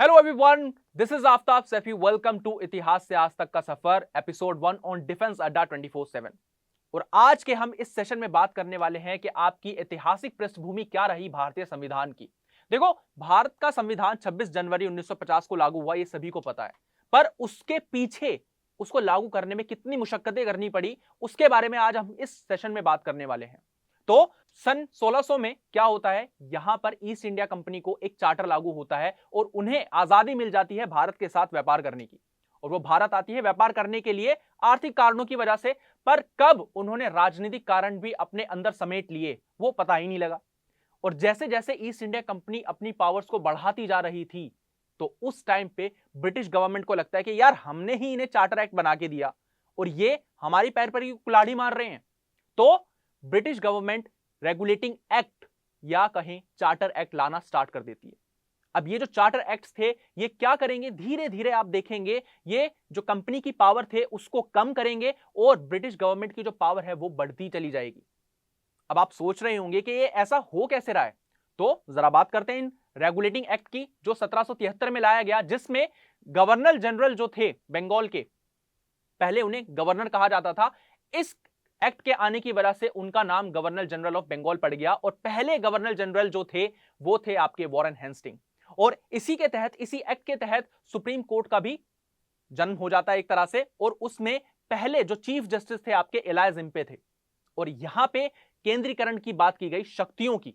Hello everyone, this is Aftab Saifi. Welcome to इतिहास से आज तक का सफर, एपिसोड 1 ऑन डिफेंस अड्डा 24/7। और आज के हम इस सेशन में बात करने वाले हैं कि आपकी ऐतिहासिक पृष्ठभूमि क्या रही भारतीय संविधान की। देखो, भारत का संविधान 26 जनवरी 1950 को लागू हुआ, ये सभी को पता है। पर उसके पीछे उसको लागू करने में कितनी मुशक्कतें करनी पड़ी, उसके बारे में आज हम इस सेशन में बात करने वाले हैं। तो सन 1600 में क्या होता है, यहां पर ईस्ट इंडिया कंपनी को एक चार्टर लागू होता है और उन्हें आजादी मिल जाती है भारत के साथ व्यापार करने की। और वो भारत आती है व्यापार करने के लिए आर्थिक कारणों की वजह से, पर कब उन्होंने राजनीतिक कारण भी अपने अंदर समेट लिए वो पता ही नहीं लगा। और जैसे जैसे ईस्ट इंडिया कंपनी अपनी पावर्स को बढ़ाती जा रही थी, तो उस टाइम पे ब्रिटिश गवर्नमेंट को लगता है कि यार, हमने ही इन्हें चार्टर एक्ट बना के दिया और ये हमारी पैर पर ही कुल्हाड़ी मार रहे हैं। तो ब्रिटिश गवर्नमेंट रेगुलेटिंग एक्ट या कहें चार्टर एक्ट लाना स्टार्ट कर देती है। अब ये जो चार्टर एक्ट्स थे, ये क्या करेंगे, धीरे धीरे आप देखेंगे ये जो कंपनी की पावर थे उसको कम करेंगे और ब्रिटिश गवर्नमेंट की जो पावर है वो बढ़ती चली जाएगी। अब आप सोच रहे होंगे कि ये ऐसा हो कैसे रहा है, तो जरा बात करते हैं इन रेगुलेटिंग एक्ट की जो 1773 में लाया गया, जिसमें गवर्नर जनरल जो थे बंगाल के, पहले उन्हें गवर्नर कहा जाता था। इस एक्ट के आने की वजह से उनका नाम गवर्नर जनरल ऑफ बंगाल पड़ गया और पहले गवर्नर जनरल जो थे वो थे आपके वॉरेन हेस्टिंग। और इसी के तहत, इसी एक्ट के तहत सुप्रीम कोर्ट का भी जन्म हो जाता है एक तरह से। और उसमें पहले जो चीफ जस्टिस थे आपके एलाइज इम्पे थे। और यहां पे केंद्रीकरण की बात की गई शक्तियों की,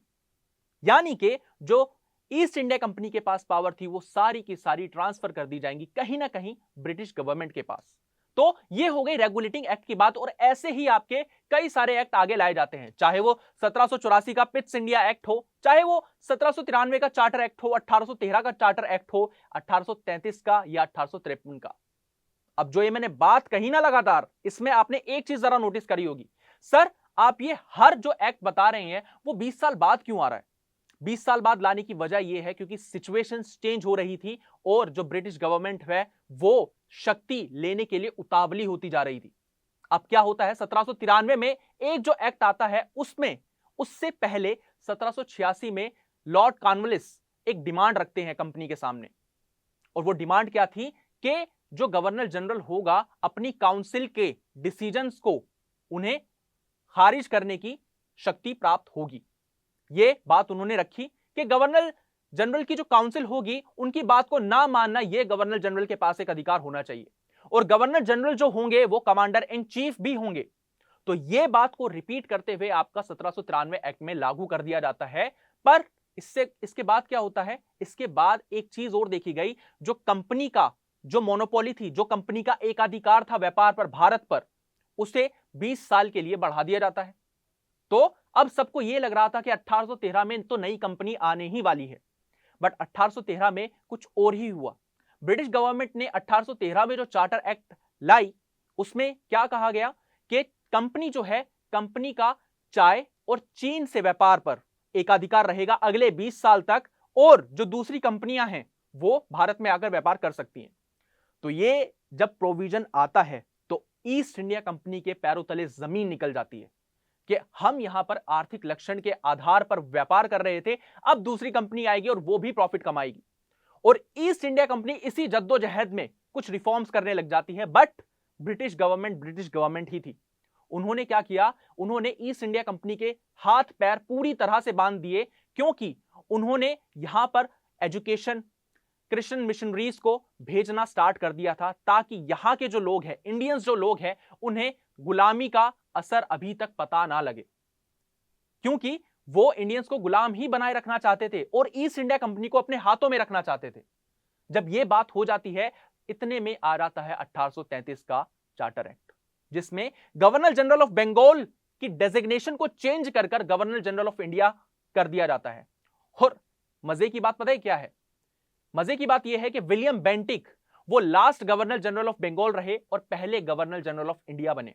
यानी कि जो ईस्ट इंडिया कंपनी के पास पावर थी वो सारी की सारी ट्रांसफर कर दी जाएंगी कहीं ना कहीं ब्रिटिश गवर्नमेंट के पास। तो ये हो गई रेगुलेटिंग एक्ट की बात। और ऐसे ही आपके कई सारे एक्ट आगे लाए जाते हैं, चाहे वो 1784 का पिट्स इंडिया एक्ट हो, चाहे वो 1793 का चार्टर एक्ट हो, 1813 का चार्टर एक्ट हो, 1833 का या 1853 का। अब जो ये मैंने बात कही ना लगातार, इसमें आपने एक चीज जरा नोटिस करी होगी, सर आप ये हर जो एक्ट बता रहे हैं वो 20 साल बाद क्यों आ रहा है। 20 साल बाद लाने की वजह यह है क्योंकि सिचुएशन चेंज हो रही थी और जो ब्रिटिश गवर्नमेंट है वो शक्ति लेने के लिए उतावली होती जा रही थी। अब क्या होता है, 1793 में एक जो एक्ट आता है उसमें, उससे पहले 1786 में लॉर्ड कॉर्नवालिस एक डिमांड रखते हैं कंपनी के सामने। और वो डिमांड क्या थी कि जो गवर्नर जनरल होगा अपनी काउंसिल के डिसीजंस को उन्हें खारिज करने की शक्ति प्राप्त होगी। ये बात उन्होंने रखी कि गवर्नर जनरल की जो काउंसिल होगी उनकी बात को ना मानना, यह गवर्नर जनरल के पास एक अधिकार होना चाहिए। और गवर्नर जनरल जो होंगे वो कमांडर इन चीफ भी होंगे। तो यह बात को रिपीट करते हुए आपका 1793 एक्ट में लागू कर दिया जाता है। पर इसके बाद क्या होता है, इसके बाद एक चीज और देखी गई, जो कंपनी का जो मोनोपोली थी, जो कंपनी का एकाधिकार था व्यापार पर, भारत पर, उसे 20 साल के लिए बढ़ा दिया जाता है। तो अब सबको यह लग रहा था कि 1813 में तो नई कंपनी आने ही वाली है, बट 1813 में कुछ और ही हुआ। ब्रिटिश गवर्नमेंट ने 1813 में जो चार्टर एक्ट लाई, उसमें क्या कहा गया कि कंपनी जो है, कंपनी का चाय और चीन से व्यापार पर एकाधिकार रहेगा अगले 20 साल तक, और जो दूसरी कंपनियां हैं वो भारत में आकर व्यापार कर सकती हैं। तो ये जब प्रोविजन आता है तो ईस्ट इंडिया कंपनी के पैरों तले जमीन निकल जाती है कि हम यहां पर आर्थिक लक्षण के आधार पर व्यापार कर रहे थे, अब दूसरी कंपनी आएगी और वो भी प्रॉफिट कमाएगी। और ईस्ट इंडिया कंपनी इसी जद्दोजहद में कुछ रिफॉर्म्स करने लग जाती है। बट ब्रिटिश गवर्नमेंट ही थी। उन्होंने क्या किया, उन्होंने ईस्ट इंडिया कंपनी के हाथ पैर पूरी तरह से बांध दिए, क्योंकि उन्होंने यहां पर एजुकेशन, क्रिश्चियन मिशनरीज को भेजना स्टार्ट कर दिया था, ताकि यहां के जो लोग हैं, इंडियंस जो लोग हैं, उन्हें गुलामी का असर अभी तक पता ना लगे, क्योंकि वो इंडियंस को गुलाम ही बनाए रखना चाहते थे और ईस्ट इंडिया कंपनी को अपने हाथों में रखना चाहते थे। जब यह बात हो जाती है, इतने में आ जाता है 1833 का चार्टर एक्ट, जिसमें गवर्नर जनरल ऑफ बंगाल की डेजिग्नेशन को चेंज कर गवर्नर जनरल ऑफ इंडिया कर दिया जाता है। और मजे की बात पता है क्या है, मजे की बात यह है कि विलियम बेंटिक वो last governor general of Bengal रहे और पहले गवर्नर जनरल ऑफ इंडिया बने।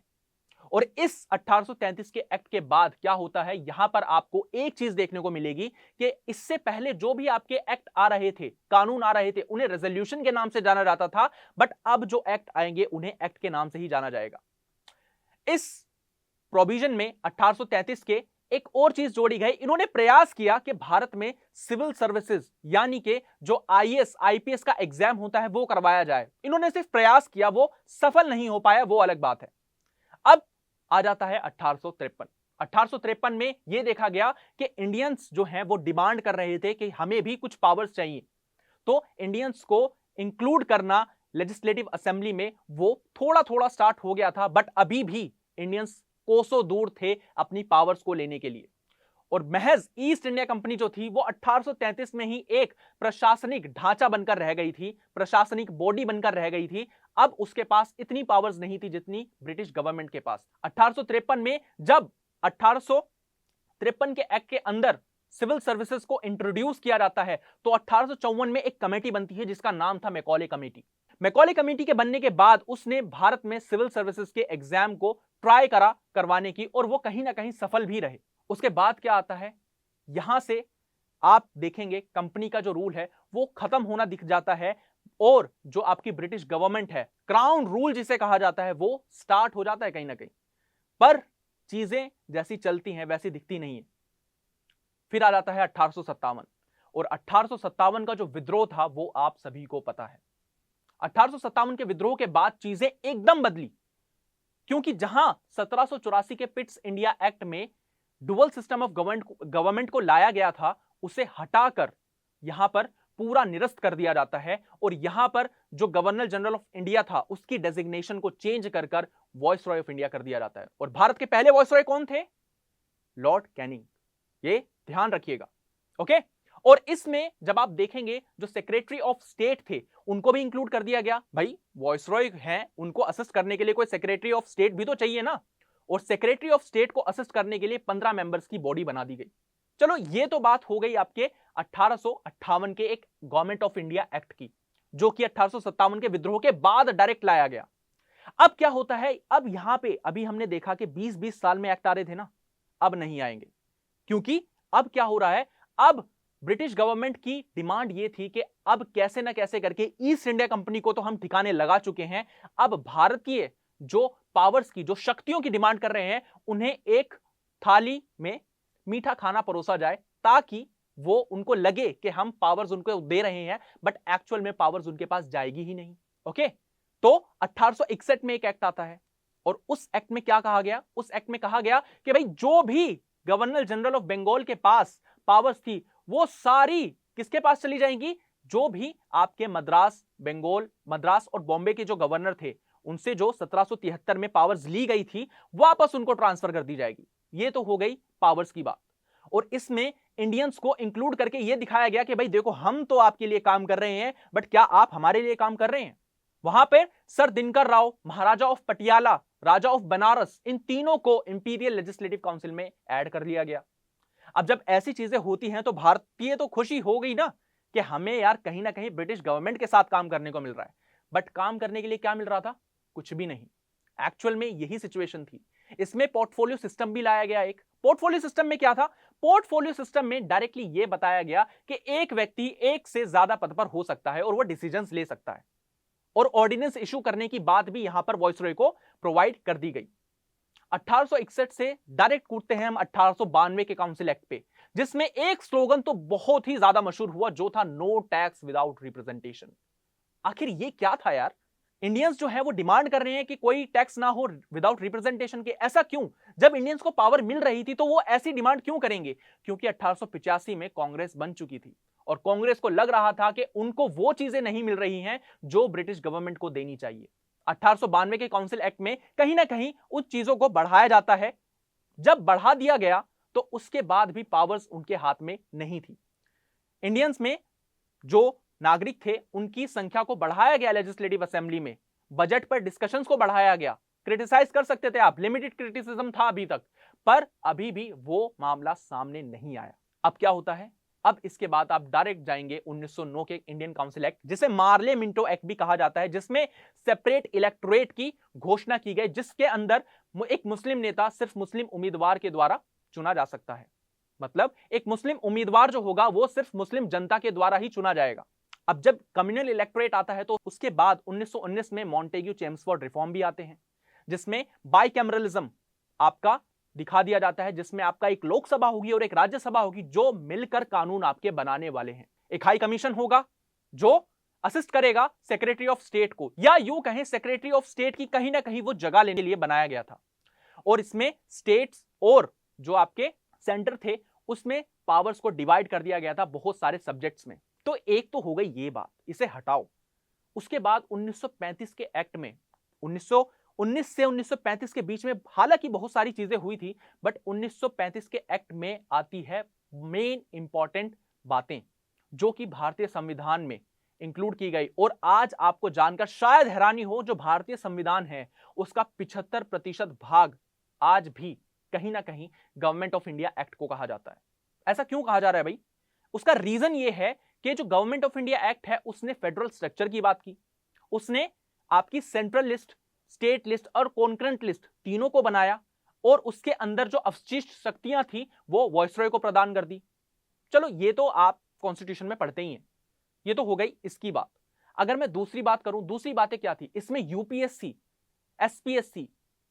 और इस 1833 के एक्ट के बाद क्या होता है, यहां पर आपको एक चीज देखने को मिलेगी कि इससे पहले जो भी आपके एक्ट आ रहे थे, कानून आ रहे थे, उन्हें रेजोल्यूशन के नाम से जाना जाता था, बट अब जो एक्ट आएंगे उन्हें एक्ट के नाम से ही जाना जाएगा। इस प्रोविजन में 1833 के एक और चीज जोड़ी गई, इन्होंने प्रयास किया कि भारत में सिविल सर्विसेज यानी कि जो आईएएस आईपीएस का एग्जाम होता है वो करवाया जाए। इन्होंने सिर्फ प्रयास किया, वो सफल नहीं हो पाया, वो अलग बात है। अब आ जाता है 1853। 1853 में यह देखा गया कि इंडियंस जो हैं वो डिमांड कर रहे थे कि हमें भी कुछ पावर्स चाहिए, तो इंडियंस को इंक्लूड करना लेजिस्लेटिव असेंबली में वो थोड़ा थोड़ा स्टार्ट हो गया था, बट अभी भी इंडियंस कोसों दूर थे अपनी पावर्स को लेने के लिए। और महज ईस्ट इंडिया कंपनी जो थी वो 1833 में ही एक प्रशासनिक ढांचा बनकर रह गई थी, प्रशासनिक बॉडी बनकर रह गई थी। अब उसके पास इतनी पावर्स नहीं थी जितनी ब्रिटिश गवर्नमेंट के पास। 1853 में जब 1853 के एक्ट के अंदर सिविल सर्विसेज को इंट्रोड्यूस किया जाता है तो 1854 में एक कमेटी बनती है जिसका नाम था मैकॉले कमेटी। मैकॉले कमेटी के बनने के बाद उसने भारत में सिविल सर्विसेज के एग्जाम को ट्राई करवाने की, और वो कहीं ना कहीं सफल भी रहे। उसके बाद क्या आता है, यहां से आप देखेंगे कंपनी का जो रूल है वो खत्म होना दिख जाता है, और जो आपकी ब्रिटिश गवर्नमेंट है, क्राउन रूल जिसे कहा जाता है, वो स्टार्ट हो जाता है कहीं ना कहीं। पर चीजें जैसी चलती हैं वैसी दिखती नहीं है। फिर आ जाता है 1857, और 1857 का जो विद्रोह था वो आप सभी को पता है। 1857 के विद्रोह के बाद चीजें एकदम बदली, क्योंकि जहां 1784 के पिट्स इंडिया एक्ट में डुअल सिस्टम ऑफ गवर्नमेंट को लाया गया था, उसे हटाकर यहां पर पूरा निरस्त कर दिया जाता है, और यहां पर जो गवर्नर जनरल ऑफ इंडिया था उसकी डेजिग्नेशन को चेंज कर वॉइस रॉय ऑफ इंडिया कर दिया जाता है। और भारत के पहले वॉइस रॉय कौन थे? लॉर्ड कैनिंग, ये ध्यान रखिएगा, ओके। और इसमें जब आप देखेंगे जो सेक्रेटरी ऑफ स्टेट थे उनको भी इंक्लूड कर दिया गया। भाई वॉइस रॉय हैं, उनको असिस्ट करने के लिए कोई सेक्रेटरी ऑफ स्टेट भी तो चाहिए ना, और सेक्रेटरी ऑफ स्टेट को असिस्ट करने के लिए 15 मेंबर्स की बॉडी बना दी गई। चलो ये तो बात हो गई आपके 1858 के एक गवर्नमेंट ऑफ इंडिया एक्ट की, जो कि 1857 के विद्रोह के बाद डायरेक्ट लाया गया। अब क्या होता है, अब यहां पे अभी हमने देखा कि 20-20 साल में एक्ट आ रहे थे ना, अब नहीं आएंगे, क्योंकि अब क्या हो रहा है, अब ब्रिटिश गवर्नमेंट की डिमांड ये थी कि अब कैसे ना कैसे करके ईस्ट इंडिया कंपनी को तो हम ठिकाने लगा चुके हैं, अब भारतीय जो पावर्स की, जो शक्तियों की डिमांड कर रहे हैं, उन्हें एक थाली में मीठा खाना परोसा जाए, ताकि वो उनको लगे कि हम पावर्स उनको दे रहे हैं, बट एक्चुअल में पावर्स उनके पास जाएगी ही नहीं, ओके। तो 1861 में एक एक्ट आता है, और उस एक्ट में क्या कहा गया? उस एक्ट में कहा गया कि भाई जो भी गवर्नर जनरल ऑफ बंगाल के पास पावर्स थी वो सारी किसके पास चली जाएंगी? जो भी आपके मद्रास और बॉम्बे के जो गवर्नर थे उनसे जो 1773 में पावर्स ली गई थी वापस उनको ट्रांसफर कर दी जाएगी। ये तो हो गई पावर्स की बात, और इसमें इंडियंस को इंक्लूड करके यह दिखाया गया कि भाई देखो, हम तो आपके लिए काम कर रहे हैं, बट क्या आप हमारे लिए काम कर रहे हैं? वहां पे sir Dinkar Rao, Maharaja of Patiala, Raja of Banaras, इन तीनों को इंपीरियल लेजिस्लेटिव काउंसिल में ऐड कर लिया गया। अब जब ऐसी चीजें होती हैं तो भारतीय तो खुशी हो गई ना कि हमें यार कहीं ना कहीं ब्रिटिश गवर्नमेंट के साथ काम करने को मिल रहा है, बट काम करने के लिए क्या मिल रहा था? कुछ भी नहीं। एक्चुअल में यही सिचुएशन थी। इसमें पोर्टफोलियो सिस्टम भी लाया गया। एक पोर्टफोलियो सिस्टम में क्या था? पोर्टफोलियो सिस्टम में डायरेक्टली यह बताया गया कि एक व्यक्ति एक से ज्यादा पद पर हो सकता है और वो डिसीजंस ले सकता है, और ऑर्डिनेंस इशू करने की बात भी यहां पर वॉइसरॉय को प्रोवाइड कर दी गई। 1861 से डायरेक्ट कूदते हैं हम 1892 के काउंसिल एक्ट पे, जिसमें एक स्लोगन तो बहुत ही ज्यादा मशहूर हुआ, जो था नो टैक्स विदाउट रिप्रेजेंटेशन। आखिर ये क्या था यार? इंडियंस जो है वो डिमांड कर रहे हैं कि कोई टैक्स ना हो विदाउट रिप्रेजेंटेशन के। ऐसा क्यों? जब इंडियंस को पावर मिल रही थी तो वो ऐसी डिमांड क्यों करेंगे? क्योंकि 1885 में कांग्रेस बन चुकी थी, और कांग्रेस को लग रहा था कि उनको वो चीजें नहीं मिल रही हैं जो ब्रिटिश गवर्नमेंट को देनी चाहिए। 1892 के काउंसिल एक्ट में कहीं ना कहीं उन चीजों को बढ़ाया जाता है। जब बढ़ा दिया गया तो उसके बाद भी पावर्स उनके हाथ में नहीं थी। इंडियंस में जो नागरिक थे उनकी संख्या को बढ़ाया गया लेजिस्लेटिव असेंबली में, बजट पर डिस्कशंस को बढ़ाया गया। क्रिटिसाइज कर सकते थे आप, लिमिटेड क्रिटिसिज्म था अभी तक, पर अभी भी वो मामला सामने नहीं आया। अब क्या होता है? अब इसके बाद आप डायरेक्ट जाएंगे 1909 के इंडियन काउंसिल एक्ट, जिसे मार्ले मिंटो एक्ट भी कहा जाता है, जिसमें सेपरेट इलेक्टोरेट की घोषणा की गई, जिसके अंदर एक मुस्लिम नेता सिर्फ मुस्लिम उम्मीदवार के द्वारा चुना जा सकता है। मतलब एक मुस्लिम उम्मीदवार जो होगा वो सिर्फ मुस्लिम जनता के द्वारा ही चुना जाएगा। अब जब कम्युनल इलेक्टोरेट आता है तो उसके बाद 1919 में मॉन्टेग्यू चेम्सफोर्ड रिफॉर्म भी आते हैं, जिसमें बाइकैमरलिज्म आपका दिखा दिया जाता है जिसमें आपका एक लोकसभा होगी और एक राज्यसभा होगी जो मिलकर कानून आपके बनाने वाले हैं। एक हाई कमीशन होगा जो असिस्ट करेगा सेक्रेटरी ऑफ स्टेट को, या यूं कहें सेक्रेटरी ऑफ स्टेट की कहीं ना कहीं वो जगह लेने के लिए बनाया गया था। और इसमें स्टेट्स और जो आपके सेंटर थे उसमें पावर्स को डिवाइड कर दिया गया था बहुत सारे सब्जेक्ट्स में। तो एक तो हो गई ये बात, इसे हटाओ। उसके बाद 1935 के एक्ट में 1919 से 1935 के बीच में हालांकि बहुत सारी चीजें हुई थी, बट 1935 के एक्ट में आती है मेन इंपॉर्टेंट बातें जो कि भारतीय संविधान में इंक्लूड की गई। और आज आपको जानकर शायद हैरानी हो, जो भारतीय संविधान है उसका 75% भाग आज भी कहीं ना कहीं गवर्नमेंट ऑफ इंडिया एक्ट को कहा जाता है। ऐसा क्यों कहा जा रहा है भाई? उसका रीजन यह है कि जो गवर्नमेंट ऑफ इंडिया एक्ट है उसने फेडरल स्ट्रक्चर की बात की, उसने आपकी सेंट्रल लिस्ट, स्टेट लिस्ट और कॉन्करेंट लिस्ट तीनों को बनाया, और उसके अंदर जो अवशिष्ट शक्तियां थी वो वॉइसरॉय को प्रदान कर दी। चलो ये तो आप कॉन्स्टिट्यूशन में पढ़ते ही हैं, ये तो हो गई इसकी बात। अगर मैं दूसरी बात करूं, दूसरी बातें क्या थी इसमें? UPSC, SPSC,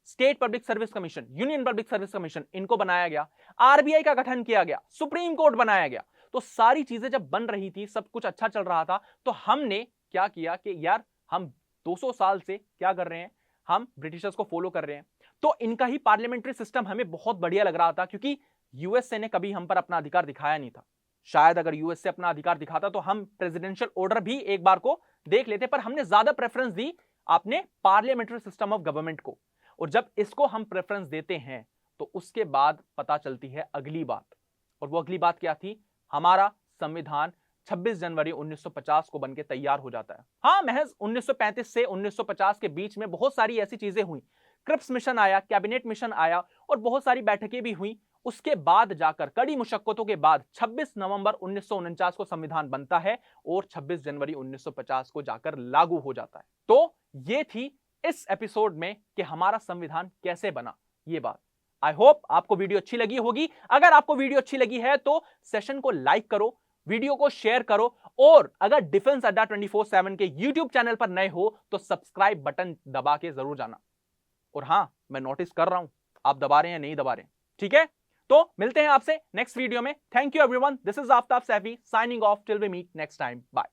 state public service commission, union public service commission, इनको बनाया गया। आरबीआई का गठन किया गया, सुप्रीम कोर्ट बनाया गया। तो सारी चीजें जब बन रही थी, सब कुछ अच्छा चल रहा था, तो हमने क्या किया कि यार हम 200 साल से क्या कर रहे हैं, हम ब्रिटिशर्स को फॉलो कर रहे हैं। तो इनका ही पार्लियामेंट्री सिस्टम हमें बहुत बढ़िया लग रहा था, क्योंकि यूएसए ने कभी हम पर अपना अधिकार दिखाया नहीं था। शायद अगर यूएसए अपना अधिकार दिखाता तो हम प्रेसिडेंशियल ऑर्डर भी एक बार को देख लेते, पर हमने ज्यादा प्रेफरेंस दी आपने पार्लियामेंट्री सिस्टम ऑफ गवर्नमेंट को। और जब इसको हम प्रेफरेंस देते हैं तो उसके बाद पता चलती है अगली बात, और वो अगली बात क्या थी? हमारा संविधान 26 जनवरी 1950 को बनके तैयार हो जाता है। हां, महज 1935 से 1950 के बीच में बहुत सारी ऐसी चीजें हुई, क्रिप्स मिशन आया, कैबिनेट मिशन आया और बहुत सारी बैठकें भी हुई। उसके बाद जाकर कड़ी मुशक्कतों के बाद 26 नवंबर 1949 को संविधान बनता है और 26 जनवरी 1950 को जाकर लागू हो जाता है। तो ये थी इस एपिसोड में कि हमारा संविधान कैसे बना, ये बात। आई होप आपको वीडियो अच्छी लगी होगी। अगर आपको वीडियो अच्छी लगी है तो सेशन को लाइक करो, वीडियो को शेयर करो, और अगर डिफेंस अड्डा 24/7 के यूट्यूब चैनल पर नए हो तो सब्सक्राइब बटन दबा के जरूर जाना। और हां, मैं नोटिस कर रहा हूं आप दबा रहे हैं या नहीं दबा रहे हैं, ठीक है? तो मिलते हैं आपसे नेक्स्ट वीडियो में। Thank you everyone, this is Aftab Saifi signing off till we meet next time, bye.